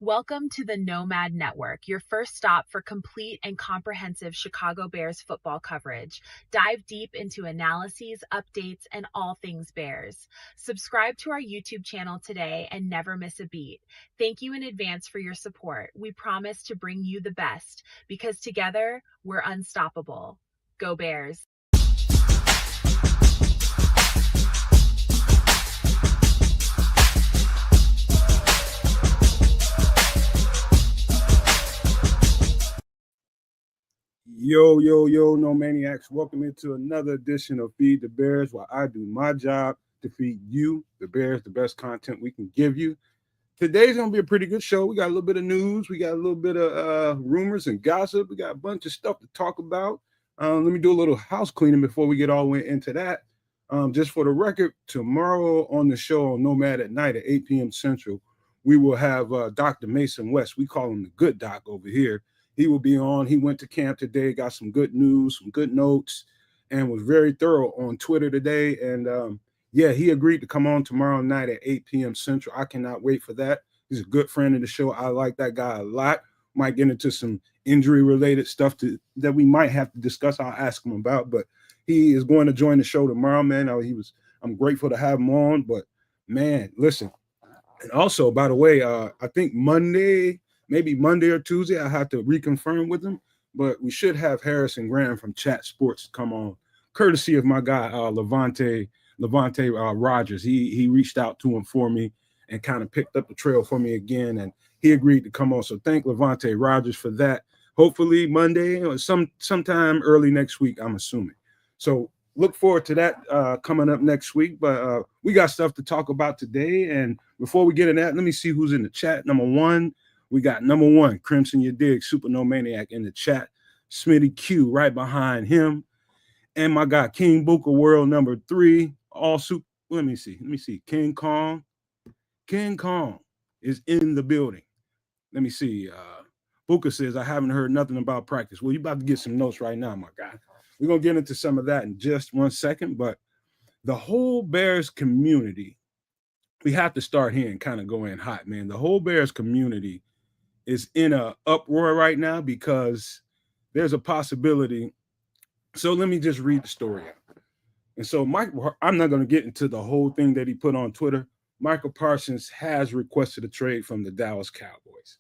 Welcome to the Nomad Network, your first stop for complete and comprehensive Chicago Bears football coverage. Dive deep into analyses, updates, and all things Bears. Subscribe to our YouTube channel today and never miss a beat. Thank you in advance for your support. We promise to bring you the best because together we're unstoppable. Go Bears! Yo, no maniacs. Welcome into another edition of Feed the Bears, where I do my job to feed you, the Bears, the best content we can give you. Today's going to be a pretty good show. We got a little bit of news. We got a little bit of rumors and gossip. We got a bunch of stuff to talk about. Let me do a little house cleaning before we get all the way into that. Just for the record, tomorrow on the show on Nomad at Night at 8 p.m. Central, we will have Dr. Mason West. We call him the good doc over here. He will be on. He went to camp today, got some good news, some good notes, and was very thorough on Twitter today. And he agreed to come on tomorrow night at 8 p.m. Central. I cannot wait for that. He's a good friend of the show. I like that guy a lot. Might get into some injury-related stuff that we might have to discuss. I'll ask him about, but he is going to join the show tomorrow, man. I'm grateful to have him on, but man, listen. And also, by the way, I think maybe Monday or Tuesday, I have to reconfirm with him, but we should have Harrison Graham from Chat Sports come on, courtesy of my guy, Levante Rogers. He reached out to him for me and kind of picked up the trail for me again, and he agreed to come on. So thank Levante Rogers for that. Hopefully Monday or sometime early next week, I'm assuming. So look forward to that coming up next week, but we got stuff to talk about today. And before we get in that, let me see who's in the chat. We got number one, Crimson You Dig, Super No Maniac in the chat. Smitty Q right behind him. And my guy, King Booker World number 3. All super. Let me see. King Kong. King Kong is in the building. Let me see. Booker says, I haven't heard nothing about practice. Well, you're about to get some notes right now, my guy. We're going to get into some of that in just 1 second. But the whole Bears community, we have to start here and kind of go in hot, man. The whole Bears community is in a uproar right now because there's a possibility. So let me just read the story out. And so I'm not going to get into the whole thing that he put on Twitter. Michael Parsons has requested a trade from the Dallas Cowboys,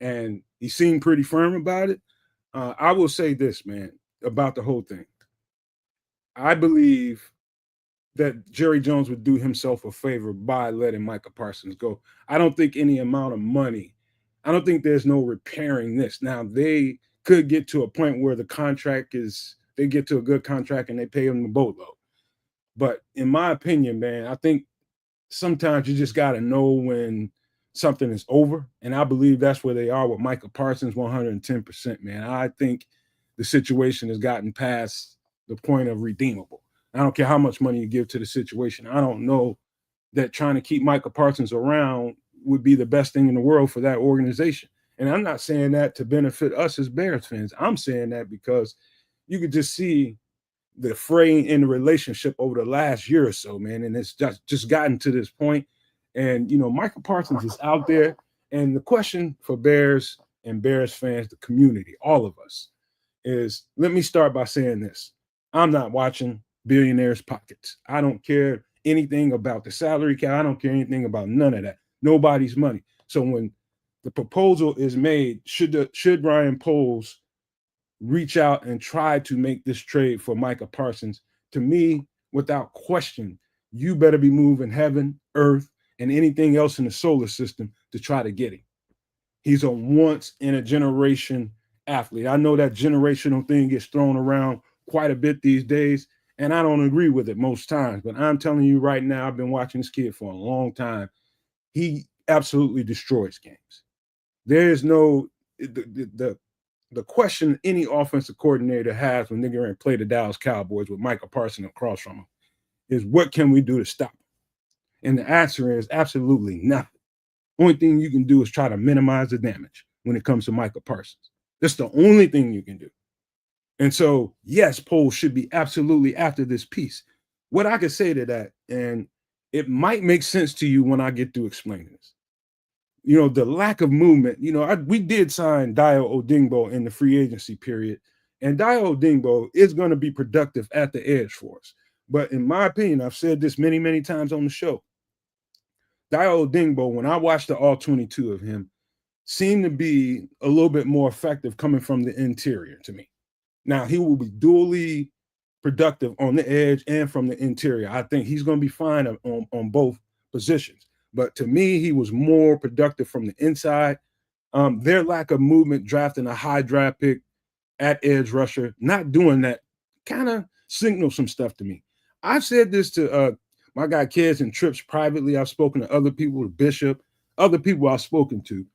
and he seemed pretty firm about it. I will say this, man, about the whole thing. I believe that Jerry Jones would do himself a favor by letting Michael Parsons go. I don't think any amount of money, I don't think there's no repairing this. Now, they could get to a point where they get to a good contract and they pay him the boatload. But in my opinion, man, I think sometimes you just got to know when something is over. And I believe that's where they are with Michael Parsons, 110%, man. I think the situation has gotten past the point of redeemable. I don't care how much money you give to the situation. I don't know that trying to keep Michael Parsons around would be the best thing in the world for that organization. And I'm not saying that to benefit us as Bears fans. I'm saying that because you could just see the fraying in the relationship over the last year or so, man. And it's just gotten to this point. And, Michael Parsons is out there. And the question for Bears and Bears fans, the community, all of us, is, let me start by saying this. I'm not watching billionaires' pockets. I don't care anything about the salary cap. I don't care anything about none of that. Nobody's money. So when the proposal is made, should Ryan Poles reach out and try to make this trade for Micah Parsons, to me, without question, you better be moving heaven, earth, and anything else in the solar system to try to get him. He's a once-in-a-generation athlete. I know that generational thing gets thrown around quite a bit these days, and I don't agree with it most times. But I'm telling you right now, I've been watching this kid for a long time. He absolutely destroys games. There is no the question any offensive coordinator has when they're going to play the Dallas Cowboys with Michael Parsons across from him is, what can we do to stop him? And the answer is absolutely nothing. Only thing you can do is try to minimize the damage when it comes to Michael Parsons. That's the only thing you can do. And so, yes, Poles should be absolutely after this piece. What I could say to that, and it might make sense to you when I get through explaining this. the lack of movement. We did sign Dio Odingbo in the free agency period, and Dio Odingbo is going to be productive at the edge for us. But in my opinion, I've said this many, many times on the show, Dio Odingbo, when I watched the all-22 of him, seemed to be a little bit more effective coming from the interior to me. Now, he will be dually productive on the edge and from the interior. I think he's going to be fine on both positions. But to me, he was more productive from the inside. Their lack of movement, drafting a high draft pick at edge rusher, not doing that, kind of signals some stuff to me. I've said this to my guy Kids and Trips privately. I've spoken to other people, Bishop, other people I've spoken to.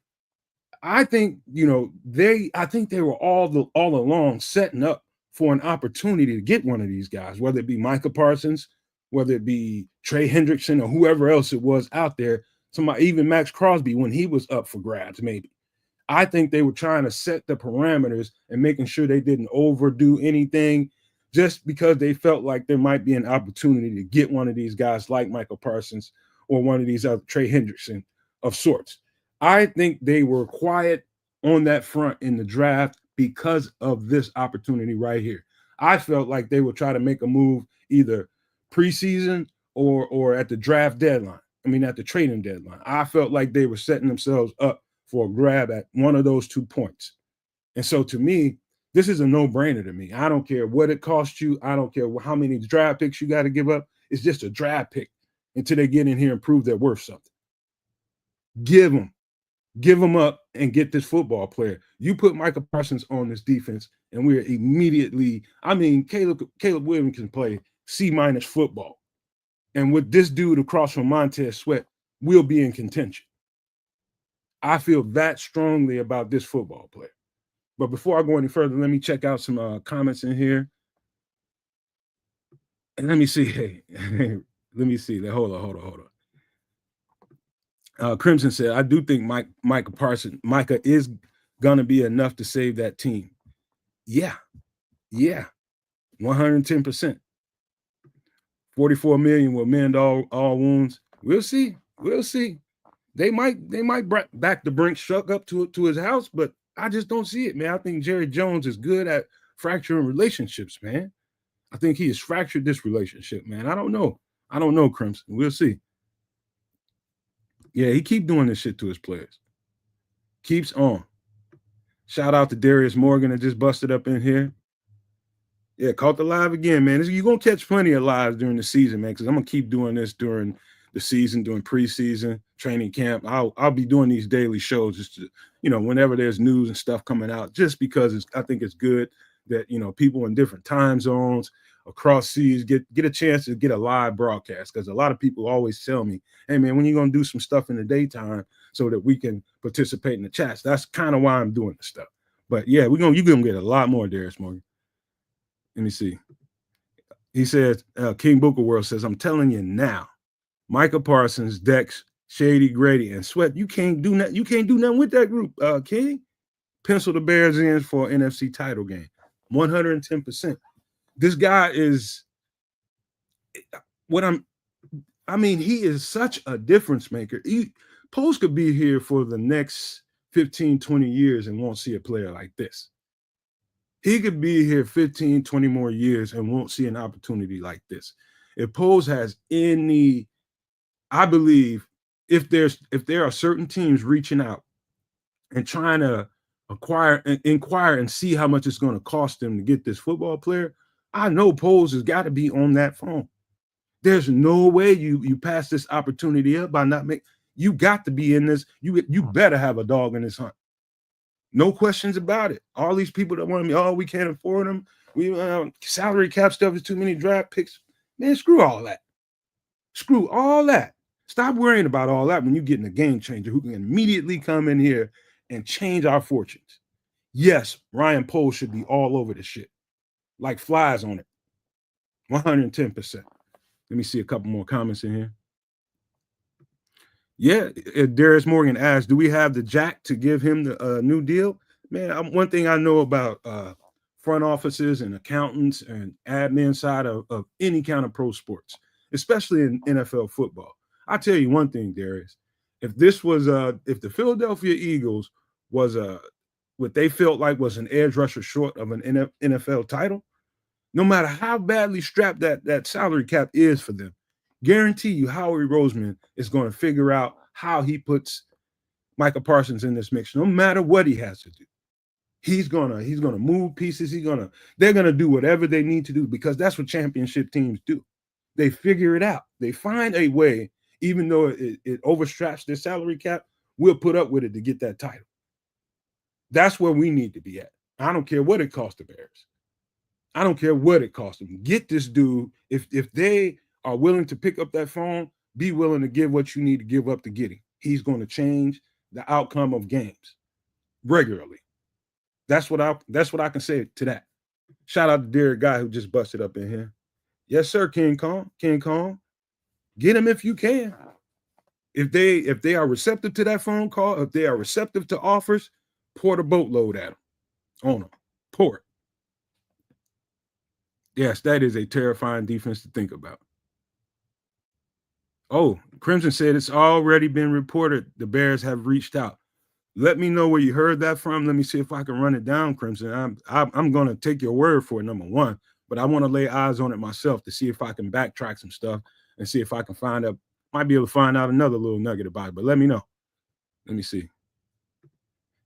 I think they were all along setting up for an opportunity to get one of these guys, whether it be Micah Parsons, whether it be Trey Hendrickson or whoever else it was out there, somebody, even Max Crosby when he was up for grabs, maybe. I think they were trying to set the parameters and making sure they didn't overdo anything just because they felt like there might be an opportunity to get one of these guys like Michael Parsons or one of these other Trey Hendrickson of sorts. I think they were quiet on that front in the draft because of this opportunity right here. I felt like they would try to make a move either preseason or at the draft deadline. At the trading deadline. I felt like they were setting themselves up for a grab at one of those 2 points. And so to me, this is a no-brainer to me. I don't care what it costs you. I don't care how many draft picks you got to give up. It's just a draft pick until they get in here and prove they're worth something. Give them up and get this football player. You put Michael Parsons on this defense, and we're immediately, Caleb Williams can play C- football. And with this dude across from Montez Sweat, we'll be in contention. I feel that strongly about this football player. But before I go any further, let me check out some comments in here. And let me see. Hey, let me see. Hold on. Crimson said, I do think Micah is going to be enough to save that team. Yeah. 110%. 44 million will mend all wounds. We'll see. They might back the Brink truck up to his house, but I just don't see it, man. I think Jerry Jones is good at fracturing relationships, man. I think he has fractured this relationship, man. I don't know, Crimson. We'll see. Yeah, he keep doing this shit to his players. Keeps on. Shout out to Darius Morgan that just busted up in here. Yeah, caught the live again, man. You're going to catch plenty of lives during the season, man, because I'm going to keep doing this during the season, during preseason, training camp. I'll be doing these daily shows just to, whenever there's news and stuff coming out, just because I think it's good that, people in different time zones across seas get a chance to get a live broadcast, because a lot of people always tell me, hey, man, when you going to do some stuff in the daytime so that we can participate in the chats? That's kind of why I'm doing this stuff. But, yeah, you're going to get a lot more, Darius Morgan. Let me see. He says, King Booker World says, I'm telling you now, Micah Parsons, Dex, Shady, Grady, and Sweat, you can't do nothing. You can't do nothing with that group, King. Pencil the Bears in for an NFC title game. 110%. This guy is he is such a difference maker. Post could be here for the next 15, 20 years and won't see a player like this. He could be here 15, 20 more years and won't see an opportunity like this. If Pose has any, I believe, if there are certain teams reaching out and trying to inquire and see how much it's going to cost them to get this football player, I know Pose has got to be on that phone. There's no way you pass this opportunity up by not making. You got to be in this. You better have a dog in this hunt. No questions about it. All these people that want me, we can't afford them. We salary cap stuff is too many draft picks. Man, screw all that. Screw all that. Stop worrying about all that when you're getting a game changer who can immediately come in here and change our fortunes. Yes, Ryan Poles should be all over this shit, like flies on it. 110%. Let me see a couple more comments in here. Yeah, Darius Morgan asked, do we have the jack to give him the new deal? Man, one thing I know about front offices and accountants and admin side of any kind of pro sports, especially in NFL football. I'll tell you one thing, Darius. If this was if the Philadelphia Eagles was what they felt like was an edge rusher short of an NFL title, no matter how badly strapped that salary cap is for them, guarantee you Howie Roseman is going to figure out how he puts Micah Parsons in this mix, no matter what he has to do. He's gonna move pieces. They're gonna do whatever they need to do, because that's what championship teams do. They figure it out. They find a way, even though it overstraps their salary cap, we'll put up with it to get that title. That's where we need to be at. I don't care what it costs the Bears. I don't care what it costs them. Get this dude. If they are willing to pick up that phone, be willing to give what you need to give up to get him. He's going to change the outcome of games regularly. That's what I can say to that. Shout out to Derek Guy who just busted up in here. Yes, sir, King Kong. King Kong. Get him if you can. If they are receptive to that phone call, if they are receptive to offers, pour the boatload at them. On them. Pour it. Yes, that is a terrifying defense to think about. Oh, Crimson said it's already been reported the Bears have reached out. Let me know where you heard that from. Let me see if I can run it down, Crimson. I'm going to take your word for it, number one, but I want to lay eyes on it myself to see if I can backtrack some stuff and see if I can might be able to find out another little nugget about it, but let me know. Let me see.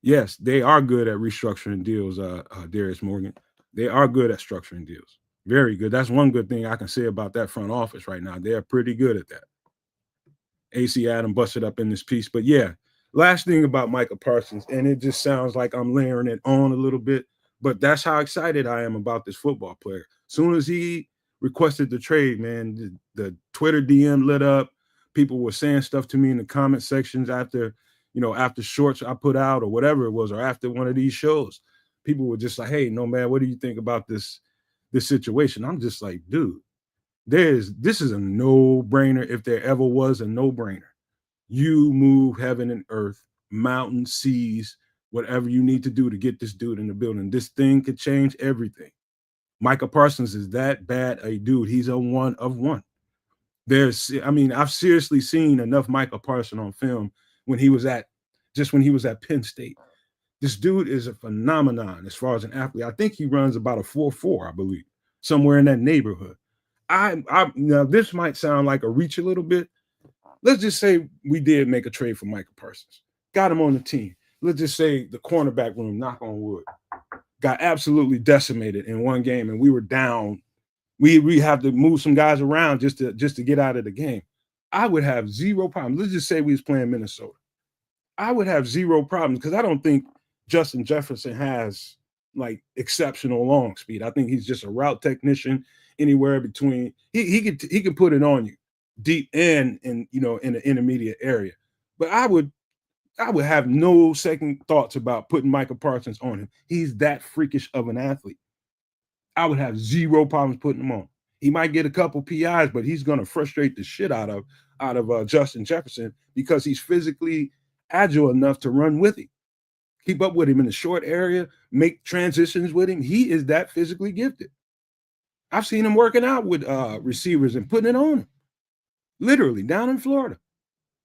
Yes, they are good at restructuring deals, Darius Morgan. They are good at structuring deals. Very good. That's one good thing I can say about that front office right now. They're pretty good at that. AC Adam busted up in this piece. But yeah, last thing about Micah Parsons, and it just sounds like I'm layering it on a little bit, but that's how excited I am about this football player. As soon as he requested the trade, man, the Twitter DM lit up. People were saying stuff to me in the comment sections after shorts I put out or whatever it was, or after one of these shows. People were just like, hey, no, man, what do you think about this situation? I'm just like, dude, this is a no-brainer if there ever was a no-brainer. You move heaven and earth, mountains, seas, whatever you need to do to get this dude in the building. This thing could change everything. Micah Parsons is that bad a dude. He's a one of one. I've seriously seen enough Micah Parsons on film when he was at Penn State. This dude is a phenomenon as far as an athlete. I think he runs about a 4.4, I believe, somewhere in that neighborhood. Now this might sound like a reach a little bit. Let's just say we did make a trade for Micah Parsons, got him on the team. Let's just say the cornerback room, knock on wood, got absolutely decimated in one game, and we were down. We have to move some guys around just to get out of the game. I would have zero problems. Let's just say we was playing Minnesota. I would have zero problems because I don't think Justin Jefferson has like exceptional long speed. I think he's just a route technician. Anywhere between, he can put it on you deep in the intermediate area. But I would have no second thoughts about putting Micah Parsons on him. He's that freakish of an athlete. I would have zero problems putting him on. He might get a couple PIs, but he's going to frustrate the shit out of Justin Jefferson because he's physically agile enough to run with him, keep up with him in the short area, make transitions with him. He is that physically gifted. I've seen him working out with receivers and putting it on them, literally down in Florida.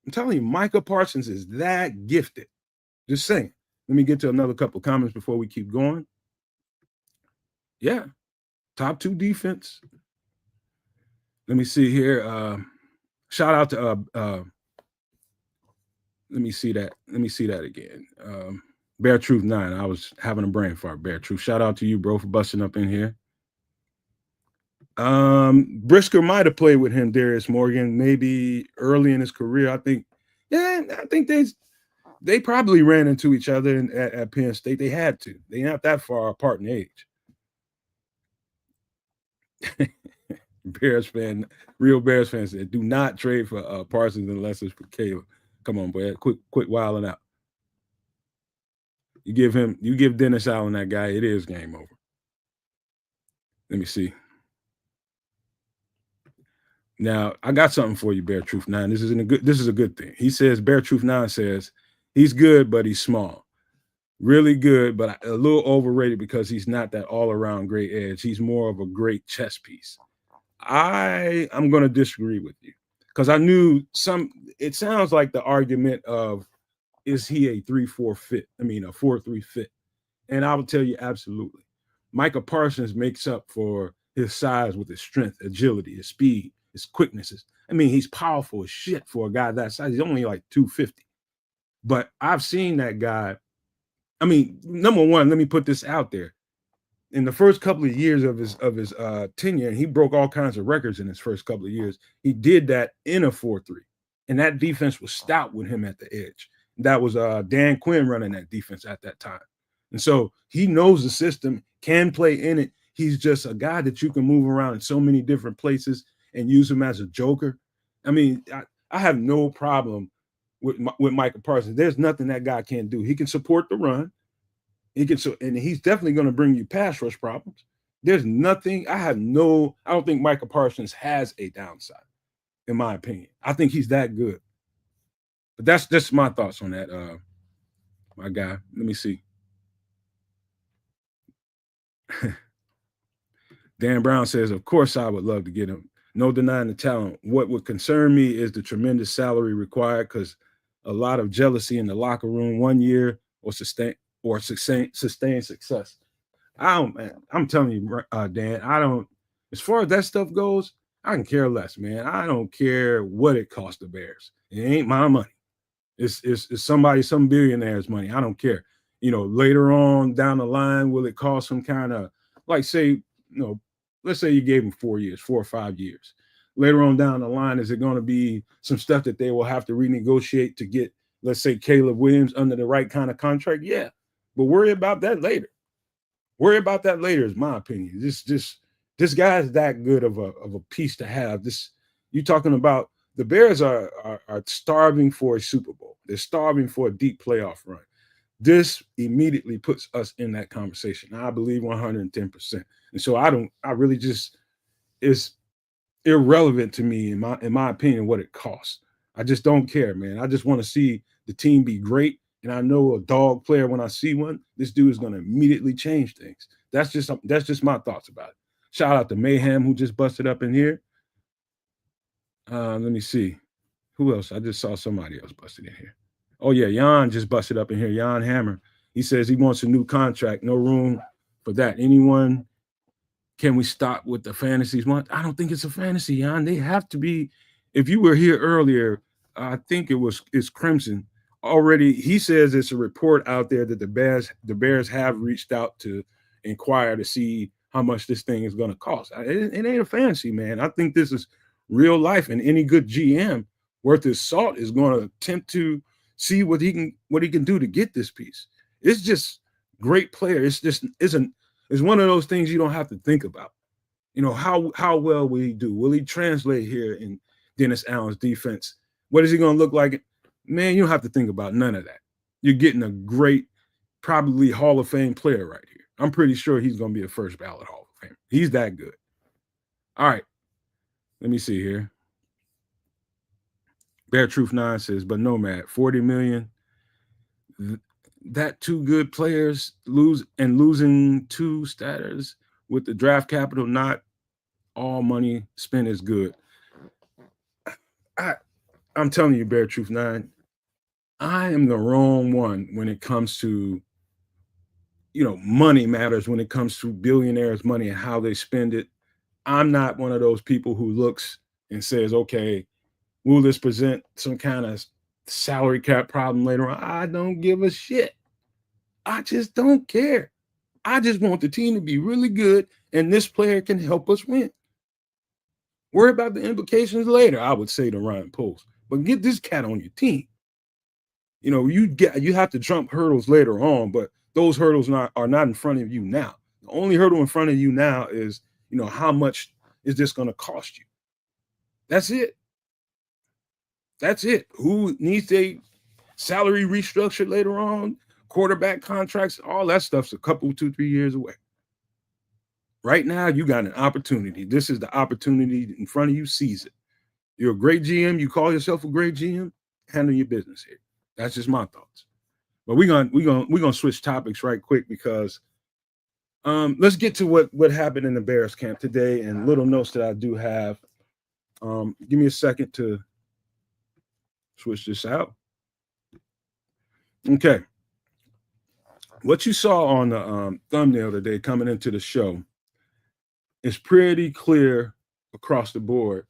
I'm telling you, Micah Parsons is that gifted. Just saying. Let me get to another couple of comments before we keep going. Yeah, top 2 defense. Let me see here. Shout out to let me see that again. Bear Truth 9. I was having a brain fart, Bear Truth. Shout out to you, bro, for busting up in here. Brisker might have played with him, Darius Morgan, maybe early in his career. I think they probably ran into each other at Penn State. They had to. They're not that far apart in age. Real Bears fan said, do not trade for Parsons unless it's for Caleb. Come on, boy. Quit wilding out. You give Dennis Allen that guy, it is game over. Let me see. Now, I got something for you, Bear Truth 9. This is a good thing. He says, Bear Truth 9 says, he's good, but he's small. Really good, but a little overrated because he's not that all-around great edge. He's more of a great chess piece. I'm going to disagree with you because I knew it sounds like the argument of, is he a 3-4 fit? I mean, a 4-3 fit. And I would tell you absolutely. Micah Parsons makes up for his size with his strength, agility, his speed, his quickness. He's powerful as shit for a guy that size. He's only like 250. But I've seen that guy. Number one, let me put this out there. In the first couple of years of his tenure, and he broke all kinds of records in his first couple of years, he did that in a 4-3. And that defense was stout with him at the edge. That was Dan Quinn running that defense at that time. And so he knows the system, can play in it. He's just a guy that you can move around in so many different places and use him as a joker. I have no problem with Micah Parsons. There's nothing that guy can't do. He can support the run. And he's definitely going to bring you pass rush problems. There's nothing. I don't think Micah Parsons has a downside, in my opinion. I think he's that good. But that's my thoughts on that, my guy. Let me see. Dan Brown says, of course I would love to get him. No denying the talent. What would concern me is the tremendous salary required, because a lot of jealousy in the locker room 1 year or sustain success. I'm telling you, Dan, as far as that stuff goes, I can care less, man. I don't care what it costs the Bears. It ain't my money. It's some billionaire's money. I don't care. Later on down the line, will it cost some kind of, like, say, let's say you gave him 4 or 5 years. Later on down the line, is it going to be some stuff that they will have to renegotiate to get, let's say, Caleb Williams under the right kind of contract? Yeah. But worry about that later. Is my opinion. This guy is that good of a piece to have. You're talking about the Bears are starving for a Super Bowl. They're starving for a deep playoff run. This immediately puts us in that conversation. I believe 110%. And so it's irrelevant to me, in my opinion, what it costs. I just don't care, man. I just want to see the team be great. And I know a dog player, when I see one, this dude is going to immediately change things. That's just my thoughts about it. Shout out to Mayhem, who just busted up in here. Let me see. Who else? I just saw somebody else busted in here. Oh, yeah, Jan just busted up in here. Jan Hammer. He says he wants a new contract. No room for that. Anyone? Can we stop with the fantasies? I don't think it's a fantasy, Jan. They have to be. If you were here earlier, I think it's Crimson. Already, he says it's a report out there that the Bears have reached out to inquire to see how much this thing is going to cost. It ain't a fantasy, man. I think this is real life, and any good GM worth his salt is going to attempt to see what he can do to get this piece. It's just great player. It's one of those things you don't have to think about. How well will he do? Will he translate here in Dennis Allen's defense? What is he going to look like? Man, you don't have to think about none of that. You're getting a great, probably Hall of Fame player right here. I'm pretty sure he's going to be a first ballot Hall of Fame. He's that good. All right. Let me see here. Bear Truth 9 says, but Nomad, $40 million. That two good players losing two starters with the draft capital, not all money spent is good. I'm telling you, Bear Truth 9, I am the wrong one when it comes to, money matters when it comes to billionaires' money and how they spend it. I'm not one of those people who looks and says, okay, will this present some kind of salary cap problem later on? I don't give a shit. I just don't care. I just want the team to be really good, and this player can help us win. Worry about the implications later, I would say to Ryan Post. But get this cat on your team. You have to jump hurdles later on, but those hurdles are not in front of you now. The only hurdle in front of you now is, how much is this going to cost you? That's it. Who needs a salary restructure later on? Quarterback contracts, all that stuff's a couple, 2-3 years away. Right now, you got an opportunity. This is the opportunity in front of you. Seize it. You're a great GM. You call yourself a great GM. Handle your business here. That's just my thoughts. But we're gonna switch topics right quick because let's get to what happened in the Bears camp today and little notes that I do have. Give me a second to Switch this out. Okay. What you saw on the thumbnail today coming into the show is pretty clear across the board.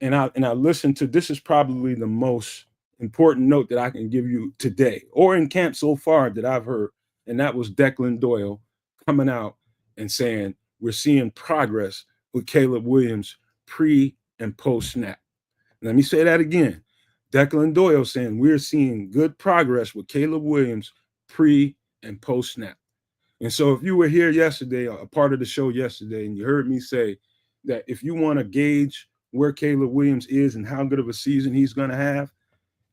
And I listened to, this is probably the most important note that I can give you today or in camp so far that I've heard. And that was Declan Doyle coming out and saying, we're seeing progress with Caleb Williams pre and post snap. Let me say that again. Declan Doyle saying we're seeing good progress with Caleb Williams pre and post snap. And so if you were here yesterday, a part of the show yesterday, and you heard me say that if you want to gauge where Caleb Williams is and how good of a season he's going to have,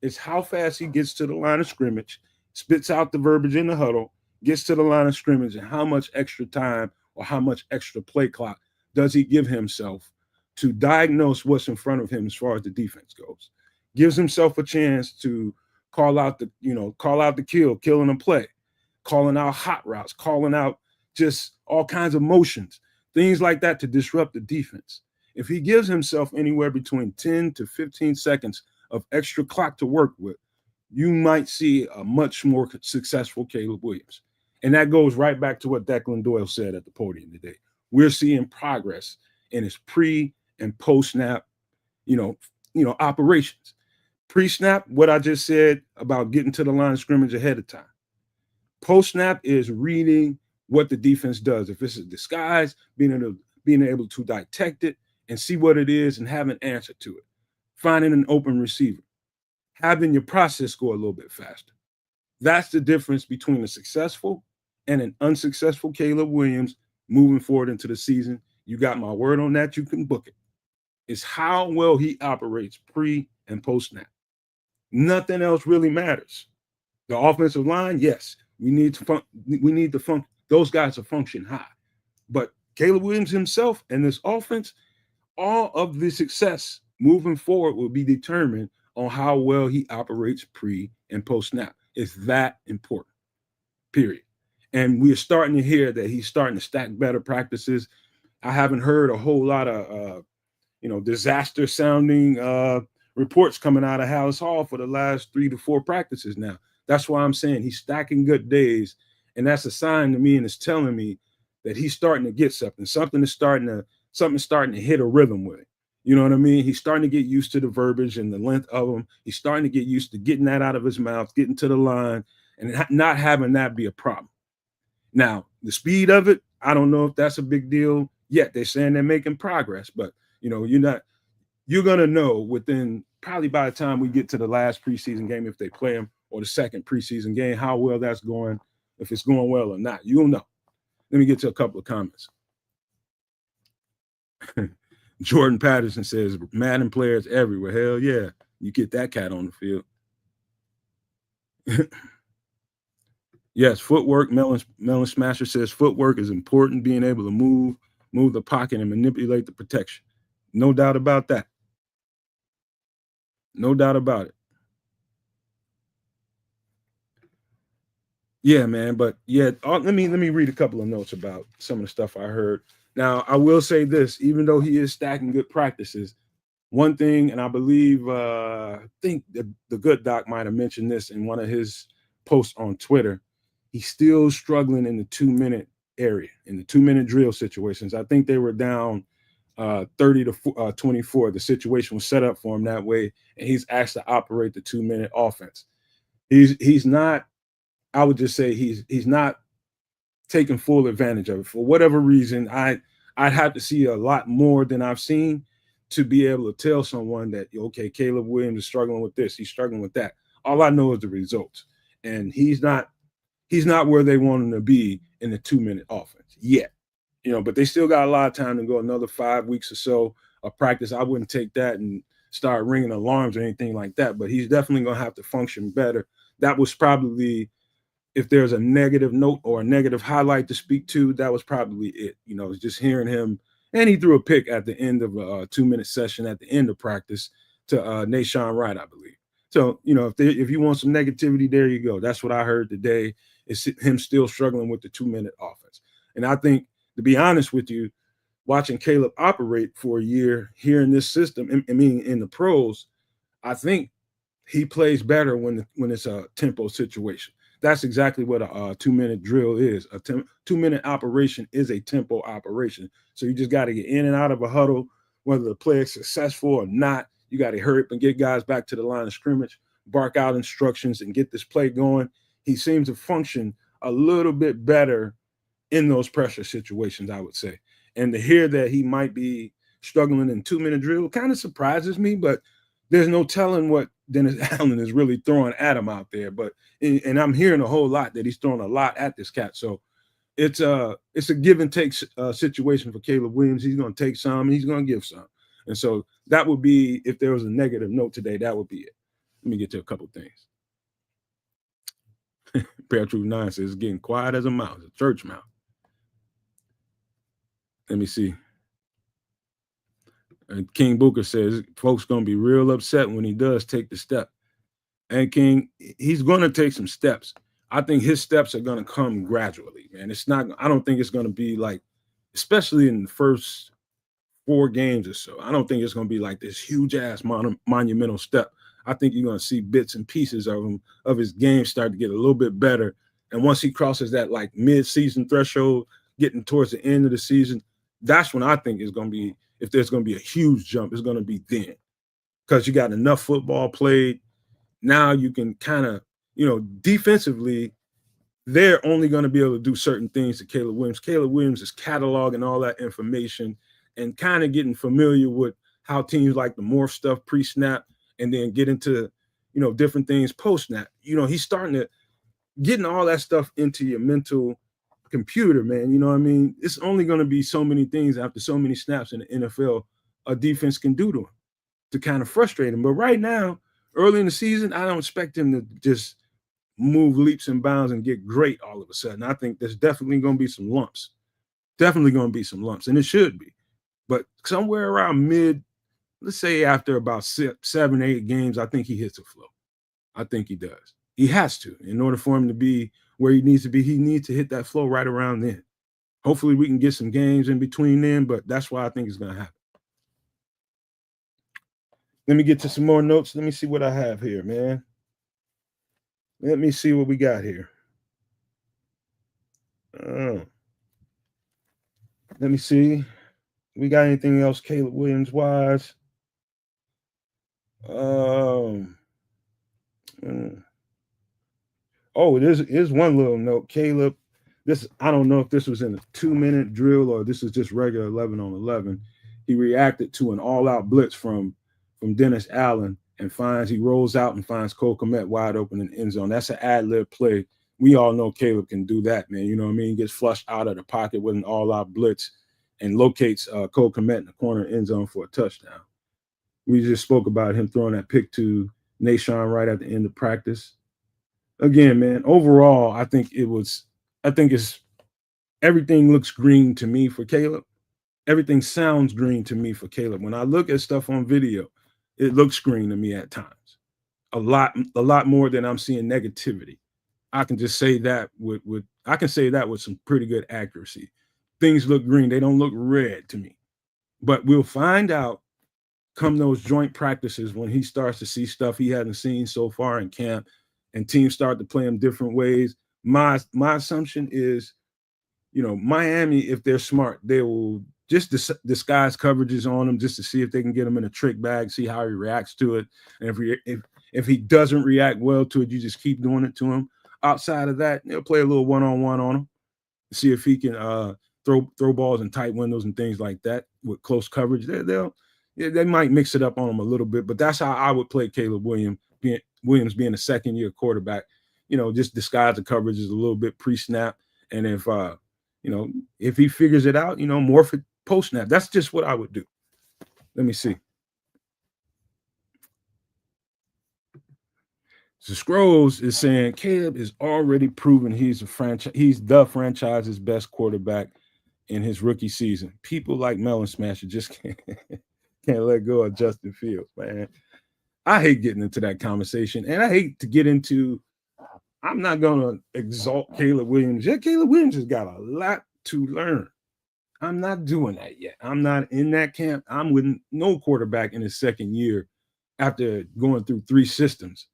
it's how fast he gets to the line of scrimmage, spits out the verbiage in the huddle, gets to the line of scrimmage, and how much extra time or how much extra play clock does he give himself to diagnose what's in front of him as far as the defense goes. Gives himself a chance to call out the killing a play, calling out hot routes, calling out just all kinds of motions, things like that to disrupt the defense. If he gives himself anywhere between 10 to 15 seconds of extra clock to work with, you might see a much more successful Caleb Williams. And that goes right back to what Declan Doyle said at the podium today. We're seeing progress in his pre and post snap, operations. Pre snap, what I just said about getting to the line of scrimmage ahead of time. Post snap is reading what the defense does. If it's a disguise, being able to detect it and see what it is and have an answer to it. Finding an open receiver, having your process go a little bit faster. That's the difference between a successful and an unsuccessful Caleb Williams moving forward into the season. You got my word on that. You can book it. It's how well he operates pre and post snap. Nothing else really matters. The offensive line, yes, we need to function. Those guys to function high. But Caleb Williams himself and this offense, all of the success moving forward will be determined on how well he operates pre and post snap. It's that important, period. And we're starting to hear that he's starting to stack better practices. I haven't heard a whole lot of, disaster sounding reports coming out of Hallis Hall for the last 3 to 4 practices now. That's why I'm saying he's stacking good days. And that's a sign to me, and it's telling me that he's starting to get something. Something's starting to hit a rhythm with it. You know what I mean? He's starting to get used to the verbiage and the length of them. He's starting to get used to getting that out of his mouth, getting to the line, and not having that be a problem. Now, the speed of it, I don't know if that's a big deal yet. They're saying they're making progress, but you're going to know within probably by the time we get to the last preseason game, if they play him, or the second preseason game, how well that's going, if it's going well or not. You'll know. Let me get to a couple of comments. Jordan Patterson says, Madden players everywhere. Hell yeah. You get that cat on the field. Yes, footwork. Melon Smasher says footwork is important, being able to move the pocket and manipulate the protection. No doubt about that. No doubt about it. Yeah, man. But yeah, let me read a couple of notes about some of the stuff I heard. Now, I will say this, even though he is stacking good practices, one thing, and I believe, I think the good doc might have mentioned this in one of his posts on Twitter, he's still struggling in the 2-minute area, in the 2-minute drill situations. I think they were down 30 to 24. The situation was set up for him that way, and he's asked to operate the 2-minute offense. He's not, I would just say he's not taking full advantage of it. For whatever reason, I'd have to see a lot more than I've seen to be able to tell someone that, okay, Caleb Williams is struggling with this, he's struggling with that. All I know is the results. And he's not where they want him to be in the 2-minute offense yet. But they still got a lot of time to go, another 5 weeks or so of practice. I wouldn't take that and start ringing alarms or anything like that, but he's definitely going to have to function better. That was probably, if there's a negative note or a negative highlight to speak to, that was probably it. Just hearing him, and he threw a pick at the end of a 2-minute session at the end of practice to Nahshon Wright, I believe. So, if you want some negativity, there you go. That's what I heard today, is him still struggling with the 2-minute offense. And I think, to be honest with you, watching Caleb operate for a year here in this system, in the pros, I think he plays better when it's a tempo situation. That's exactly what a 2-minute drill is. A 2-minute operation is a tempo operation. So you just got to get in and out of a huddle, whether the play is successful or not. You got to hurry up and get guys back to the line of scrimmage, bark out instructions, and get this play going. He seems to function a little bit better in those pressure situations, I would say. And to hear that he might be struggling in 2-minute drill kind of surprises me, but there's no telling what Dennis Allen is really throwing at him out there. But and I'm hearing a whole lot that he's throwing a lot at this cat. So it's a give and take situation for Caleb Williams. He's going to take some and he's going to give some. And so that would be, if there was a negative note today, that would be it. Let me get to a couple things. Paratruth 9 says it's getting quiet as a mouse, a church mouse. Let me see. And King Booker says folks going to be real upset when he does take the step. And King, he's going to take some steps. I think his steps are going to come gradually, man. It's not, I don't think it's going to be like, especially in the first 4 games or so, I don't think it's going to be like this huge ass monumental step. I think you're going to see bits and pieces of him, of his game start to get a little bit better. And once he crosses that like mid-season threshold, getting towards the end of the season, that's when I think it's going to be, if there's going to be a huge jump, it's going to be then. Because you got enough football played. Now you can kind of, defensively, they're only going to be able to do certain things to Caleb Williams. Caleb Williams is cataloging all that information and kind of getting familiar with how teams like to morph stuff pre-snap and then get into, different things post-snap. He's starting to getting all that stuff into your mental computer, man. You know what I mean? It's only going to be so many things after so many snaps in the NFL a defense can do to him to kind of frustrate him. But right now, early in the season, I don't expect him to just move leaps and bounds and get great all of a sudden. I think there's definitely going to be some lumps. Definitely going to be some lumps, and it should be. But somewhere around mid, let's say after about 7, 8 games, I think he hits a flow. I think he does. He has to. In order for him to be where he needs to be, he needs to hit that flow right around then. Hopefully we can get some games in between then, but that's why I think it's going to happen. Let me get to some more notes. Let me see what I have here, man. Let me see what we got here. Let me see. We got anything else Caleb Williams wise? Oh, there's one little note. Caleb, this, I don't know if this was in a 2-minute drill or this is just regular 11 on 11. He reacted to an all-out blitz from Dennis Allen and he rolls out and finds Kmet wide open in the end zone. That's an ad-lib play. We all know Caleb can do that, man. You know what I mean? He gets flushed out of the pocket with an all-out blitz and locates Kmet in the corner end zone for a touchdown. We just spoke about him throwing that pick to nahshon right at the end of practice. Again, man, overall, I think it's everything looks green to me for Caleb. Everything sounds green to me for Caleb. When I look at stuff on video, it looks green to me at times. A lot more than I'm seeing negativity. I can just say that with some pretty good accuracy. Things look green. They don't look red to me. But we'll find out come those joint practices when he starts to see stuff he hasn't seen so far in camp and teams start to play him different ways. My assumption is, Miami, if they're smart, they will just disguise coverages on him just to see if they can get him in a trick bag, see how he reacts to it. And if he doesn't react well to it, you just keep doing it to him. Outside of that, they'll play a little one-on-one on him, see if he can throw balls in tight windows and things like that with close coverage. They might mix it up on him a little bit, but that's how I would play Caleb Williams being a second-year quarterback. Just disguise the coverages a little bit pre-snap, and if he figures it out, morph it post-snap. That's just what I would do. Let me see. So Scrolls is saying Caleb is already proven he's the franchise's best quarterback in his rookie season. People like Melon Smasher just can't let go of Justin Fields, man. I hate getting into that conversation, and I hate to get into. I'm not gonna exalt Caleb Williams. Yeah, Caleb Williams has got a lot to learn. I'm not doing that yet. I'm not in that camp. I'm with no quarterback in his second year after going through 3 systems.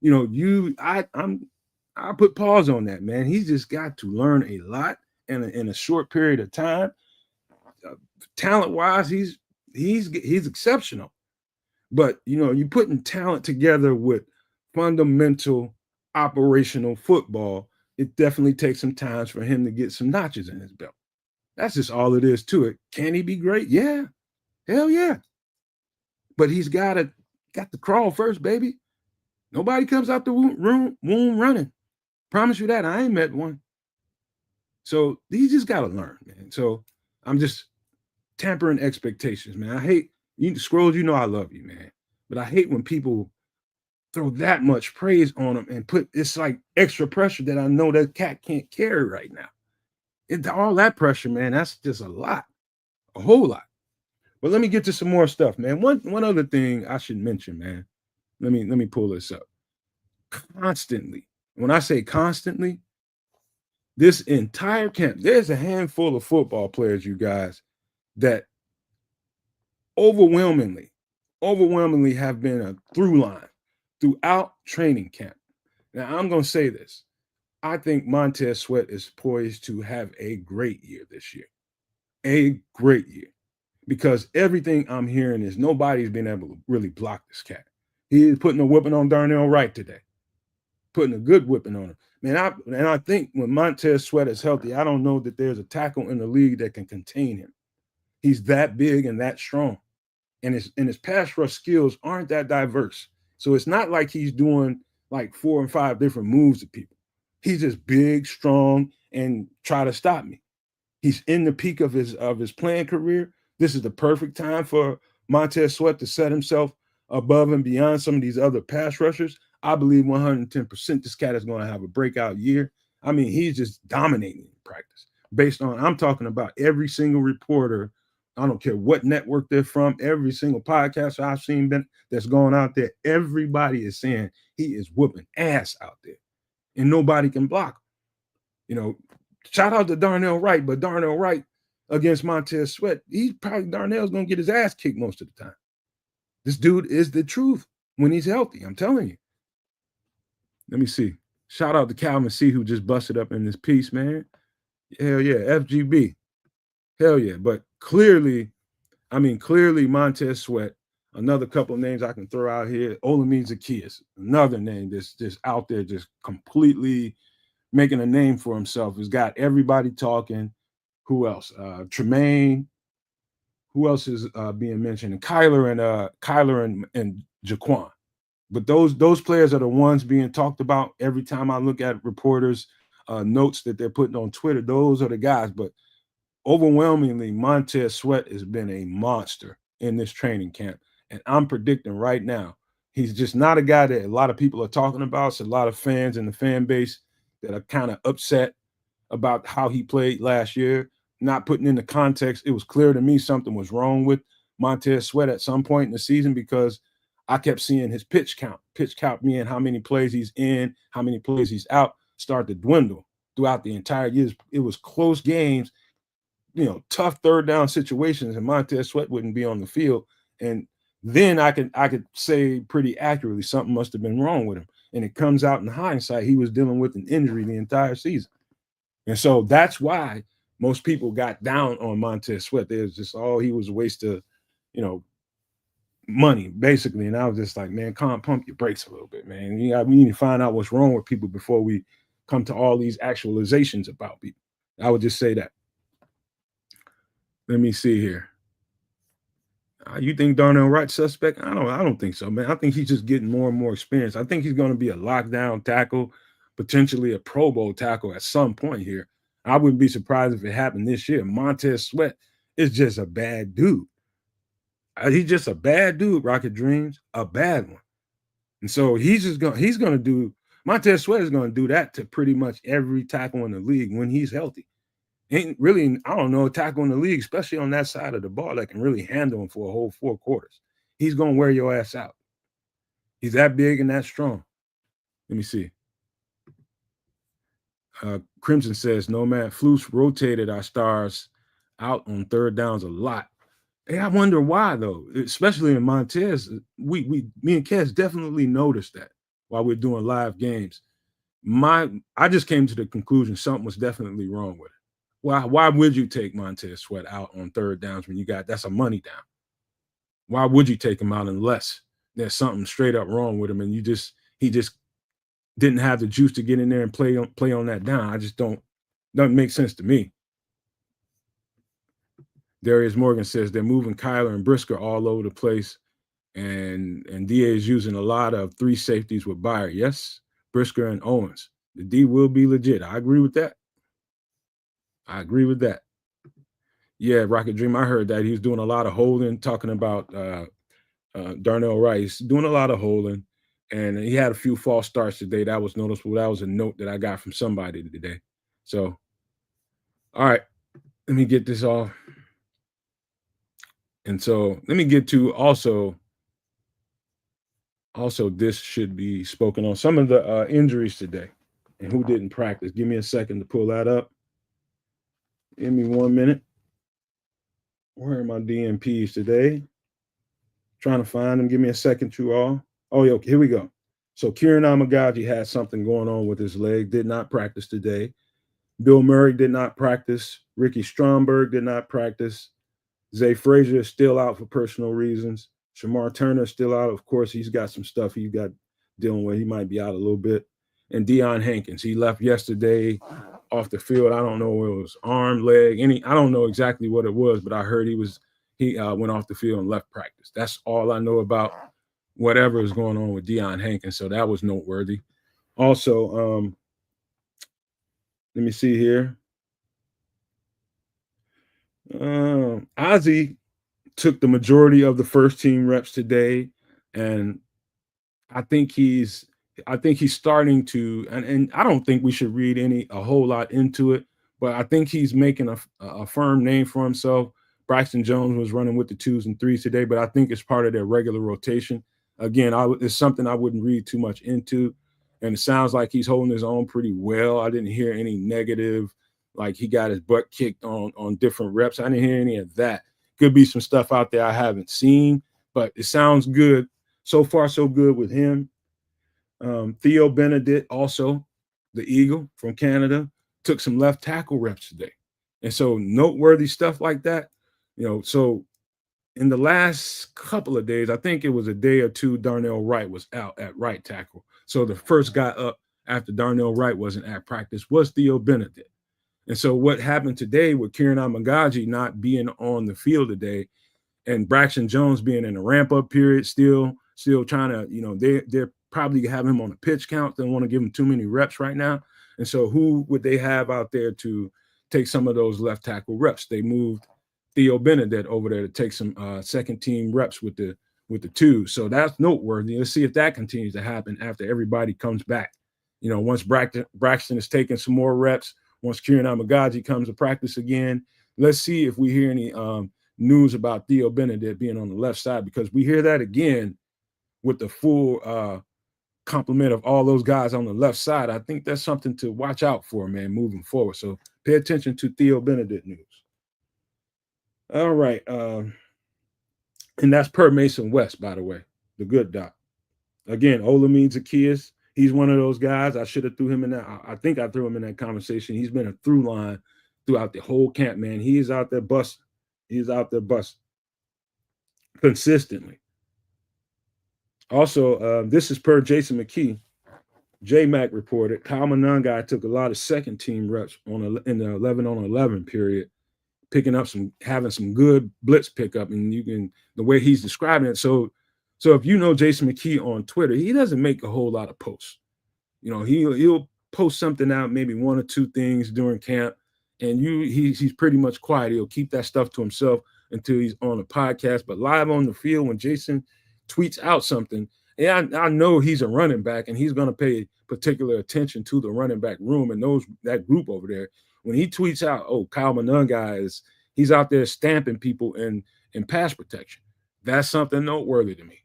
You know, I put pause on that, man. He's just got to learn a lot in a short period of time. Talent wise, he's exceptional. But you know, you putting talent together with fundamental operational football, it definitely takes some time for him to get some notches in his belt. That's just all it is to it. Can he be great? Yeah. Hell yeah. But he's got to crawl first, baby. Nobody comes out the womb running. Promise you that. I ain't met one. So he just gotta learn, man. So I'm just tempering expectations, man. I hate you scrolls, you know I love you, man. But I hate when people throw that much praise on him and put it's like extra pressure that I know that cat can't carry right now. All that pressure, man, that's just a whole lot. But let me get to some more stuff, man. One other thing I should mention, man. Let me pull this up. Constantly, when I say constantly, this entire camp, there's a handful of football players, you guys, that overwhelmingly, overwhelmingly have been a through line throughout training camp. Now, I'm going to say this. I think Montez Sweat is poised to have a great year this year. A great year. Because everything I'm hearing is nobody's been able to really block this cat. He is putting a whipping on Darnell Wright today. Putting a good whipping on him. Man, I think when Montez Sweat is healthy, I don't know that there's a tackle in the league that can contain him. He's that big and that strong. And his pass rush skills aren't that diverse. So it's not like he's doing like 4 and 5 different moves to people. He's just big, strong, and try to stop me. He's in the peak of his playing career. This is the perfect time for Montez Sweat to set himself above and beyond some of these other pass rushers. I believe 110% this cat is going to have a breakout year. I mean, he's just dominating in practice. Based on, I'm talking about every single reporter. I don't care what network they're from, every single podcast I've seen that's going out there, everybody is saying he is whooping ass out there. And nobody can block him. You know, shout out to Darnell Wright, but Darnell Wright against Montez Sweat, Darnell's gonna get his ass kicked most of the time. This dude is the truth when he's healthy. I'm telling you. Let me see. Shout out to Calvin C, who just busted up in this piece, man. Hell yeah, FGB. Hell yeah. But clearly Montez Sweat. Another couple of names I can throw out here. Olamide Zaccheaus, another name that's just out there, just completely making a name for himself. Has got everybody talking. Who else? Tremaine. Who else is being mentioned? And Kyler and Jaquan. But those players are the ones being talked about every time I look at reporters' notes that they're putting on Twitter. Those are the guys. But overwhelmingly, Montez Sweat has been a monster in this training camp. And I'm predicting right now, he's just not a guy that a lot of people are talking about. So a lot of fans in the fan base that are kind of upset about how he played last year, not putting in the context. It was clear to me something was wrong with Montez Sweat at some point in the season because I kept seeing his pitch count meaning how many plays he's in, how many plays he's out, start to dwindle throughout the entire year. It was close games, you know, tough third down situations, and Montez Sweat wouldn't be on the field. And then I could say pretty accurately something must have been wrong with him. And it comes out in hindsight, he was dealing with an injury the entire season. And so that's why most people got down on Montez Sweat. There's just, he was a waste of, you know, money, basically. And I was just like, man, pump your brakes a little bit, man. We need to find out what's wrong with people before we come to all these actualizations about people. I would just say that. Let me see here. You think Darnell Wright suspect? I don't think so, man. I think he's just getting more and more experience. I think he's going to be a lockdown tackle, potentially a Pro Bowl tackle at some point here. I wouldn't be surprised if it happened this year. Montez Sweat is just a bad dude. He's just a bad dude, Rocket Dreams, a bad one. And so he's going to do, Montez Sweat is going to do that to pretty much every tackle in the league when he's healthy. Ain't really, I don't know, a tackle in the league, especially on that side of the ball, that can really handle him for a whole 4 quarters. He's going to wear your ass out. He's that big and that strong. Let me see. Crimson says, no, man, Flus rotated our stars out on third downs a lot. I wonder why though, especially in Montez. Me and Kes definitely noticed that while we're doing live games. I just came to the conclusion something was definitely wrong with it. Why would you take Montez Sweat out on third downs when that's a money down? Why would you take him out unless there's something straight up wrong with him and he just didn't have the juice to get in there and play on that down? I just doesn't make sense to me. Darius Morgan says they're moving Kyler and Brisker all over the place, and DA is using a lot of three safeties with Byard. Yes, Brisker and Owens. The D will be legit. I agree with that. Yeah, Rocket Dream. I heard that he was doing a lot of holding, talking about Darnell Rice doing a lot of holding, and he had a few false starts today. That was noticeable. That was a note that I got from somebody today. So, all right, let me get this off. And so let me get to also this should be spoken on some of the injuries today and who didn't practice. Give me a second to pull that up. Give me 1 minute. Where are my DMPs today? Trying to find them. Give me a second, you all. Oh, yeah, okay, here we go. So Kieran Amagaji had something going on with his leg, did not practice today. Bill Murray did not practice. Ricky Stromberg did not practice. Zay Frazier is still out for personal reasons. Shemar Turner is still out. Of course, he's got some stuff he got dealing with. He might be out a little bit. And Deion Hankins, he left yesterday off the field. I don't know if it was arm, leg, I don't know exactly what it was, but I heard he went off the field and left practice. That's all I know about whatever is going on with Deion Hankins. So that was noteworthy. Also, let me see here. Ozzy took the majority of the first team reps today, and I think he's starting to, and I don't think we should read a whole lot into it, but I think he's making a firm name for himself. Braxton Jones was running with the 2s and 3s today, but I think it's part of their regular rotation. Again, it's something I wouldn't read too much into, and it sounds like he's holding his own pretty well. I didn't hear any negative, like he got his butt kicked on different reps. I didn't hear any of that. Could be some stuff out there I haven't seen, but it sounds good. So far, so good with him. Theo Benedict, also the Eagle from Canada, took some left tackle reps today. And so noteworthy stuff like that, so in the last couple of days, I think it was a day or two, Darnell Wright was out at right tackle. So the first guy up after Darnell Wright wasn't at practice was Theo Benedict. And so what happened today with Kieran Amagaji not being on the field today and Braxton Jones being in a ramp-up period, still trying to, they're probably have him on a pitch count. They don't want to give him too many reps right now. And so who would they have out there to take some of those left tackle reps? They moved Theo Benedict over there to take some second team reps with the 2. So that's noteworthy. Let's see if that continues to happen after everybody comes back. Once Braxton is taking some more reps, once Kieran Amagaji comes to practice again, let's see if we hear any news about Theo Benedict being on the left side, because we hear that again with the full complement of all those guys on the left side. I think that's something to watch out for, man, moving forward. So pay attention to Theo Benedict news. All right. And that's per Mason West, by the way, the good doc. Again, Olamide Zaccheaus, he's one of those guys. I should have threw him in that. I think I threw him in that conversation. He's been a through line throughout the whole camp, man. He is out there busting. He's out there busting consistently. Also, this is per Jason McKee. J-Mac reported Kyle Monangai took a lot of second team reps in the 11-on-11 period, having some good blitz pickup, and the way he's describing it. So if you know Jason McKee on Twitter, he doesn't make a whole lot of posts. He'll post something out, maybe 1 or 2 things during camp, and he's pretty much quiet. He'll keep that stuff to himself until he's on a podcast. But live on the field, when Jason tweets out something, and I know he's a running back, and he's going to pay particular attention to the running back room and that group over there. When he tweets out, "Oh, Kyle Monangai he's out there stamping people in pass protection," that's something noteworthy to me,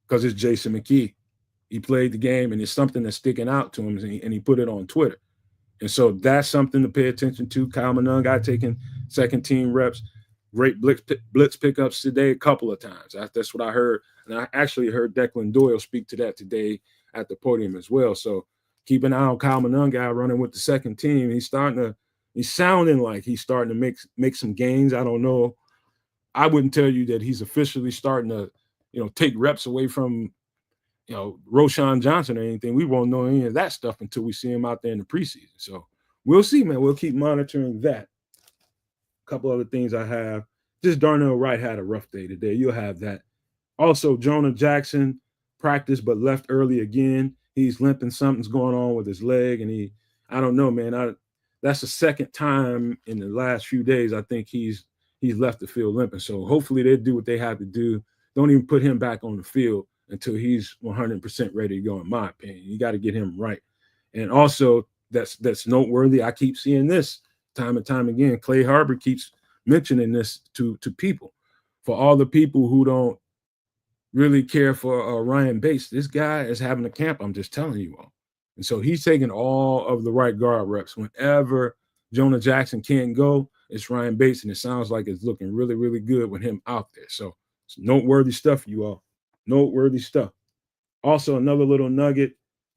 because it's Jason McKee. He played the game, and it's something that's sticking out to him, and he put it on Twitter. And so that's something to pay attention to. Kyle Monangai taking second team reps. Great blitz pickups today a couple of times. That's what I heard. And I actually heard Declan Doyle speak to that today at the podium as well. So keep an eye on Kyle Monangai running with the second team. He's sounding like he's starting to make some gains. I don't know. I wouldn't tell you that he's officially starting to, take reps away from, Roschon Johnson or anything. We won't know any of that stuff until we see him out there in the preseason. So we'll see, man. We'll keep monitoring that. A couple other things I have. Just Darnell Wright had a rough day today. You'll have that. Also, Jonah Jackson practiced but left early again. He's limping. Something's going on with his leg, and I don't know, man. That's the second time in the last few days I think he's left the field limping. So hopefully they do what they have to do. Don't even put him back on the field until he's 100% ready to go, in my opinion. You got to get him right. And also, that's noteworthy. I keep seeing this time and time again. Clay Harbor keeps mentioning this to people. For all the people who don't really care for Ryan Bates, this guy is having a camp, I'm just telling you all. And so he's taking all of the right guard reps. Whenever Jonah Jackson can't go, it's Ryan Bates, and it sounds like it's looking really, really good with him out there. So it's noteworthy stuff, you all. Noteworthy stuff. Also, another little nugget.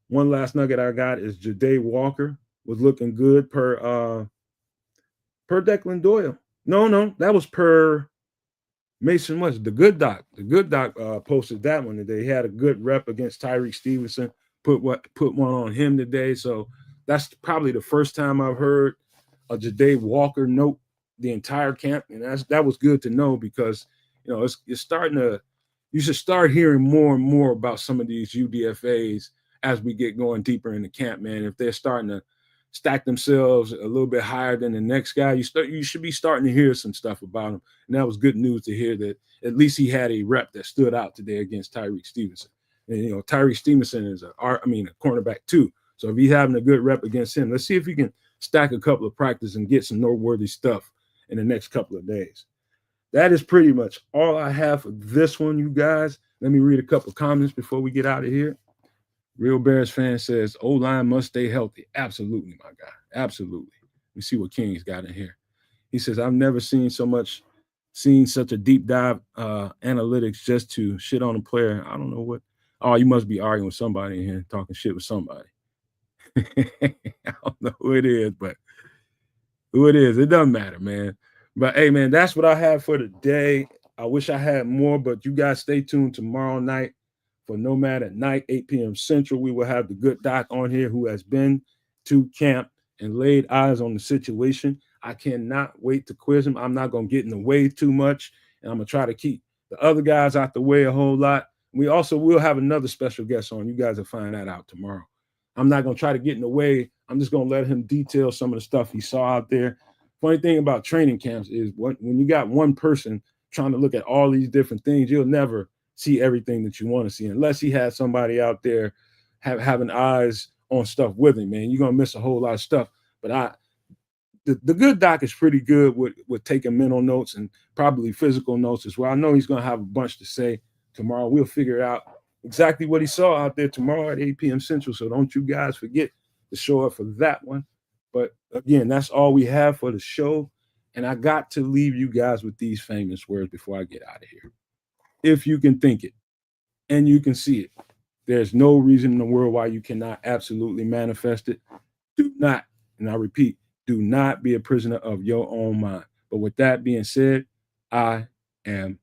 One last nugget I got is Ja'Day Walker was looking good per Declan Doyle. No, that was per Mason West. The Good Doc posted that one today. He had a good rep against Tyreek Stevenson. Put one on him today. So that's probably the first time I've heard a Ja'Day Walker note the entire camp, and that was good to know, because it's starting to. You should start hearing more and more about some of these UDFAs as we get going deeper in the camp, man. If they're starting to stack themselves a little bit higher than the next guy, you should be starting to hear some stuff about them. And that was good news to hear that at least he had a rep that stood out today against Tyreek Stevenson. And Tyreek Stevenson is a cornerback too. So if he's having a good rep against him, let's see if he can stack a couple of practice and get some noteworthy stuff in the next couple of days. That is pretty much all I have for this one, you guys. Let me read a couple of comments before we get out of here. Real Bears fan says, O-line must stay healthy. Absolutely, my guy. Absolutely. Let me see what King's got in here. He says, I've never seen such a deep dive analytics just to shit on a player. I don't know what. Oh, you must be arguing with somebody in here, talking shit with somebody. I don't know who it is, but who it is, it doesn't matter, man. But hey, man, that's what I have for today. I wish I had more, but you guys stay tuned tomorrow night for Nomad at Night, 8 p.m. Central. We will have the Good Doc on here, who has been to camp and laid eyes on the situation. I cannot wait to quiz him. I'm not going to get in the way too much, and I'm going to try to keep the other guys out the way a whole lot. We also will have another special guest on. You guys will find that out tomorrow. I'm not going to try to get in the way. I'm just going to let him detail some of the stuff he saw out there. Funny thing about training camps is when you got one person trying to look at all these different things, you'll never see everything that you want to see unless he has somebody out there having eyes on stuff with him, man. You're going to miss a whole lot of stuff. But the Good Doc is pretty good with taking mental notes and probably physical notes as well. I know he's going to have a bunch to say tomorrow. We'll figure out exactly what he saw out there tomorrow at 8 p.m. Central. So don't you guys forget to show up for that one. But again, that's all we have for the show. And I got to leave you guys with these famous words before I get out of here. If you can think it and you can see it, there's no reason in the world why you cannot absolutely manifest it. Do not, and I repeat, do not be a prisoner of your own mind. But with that being said, I am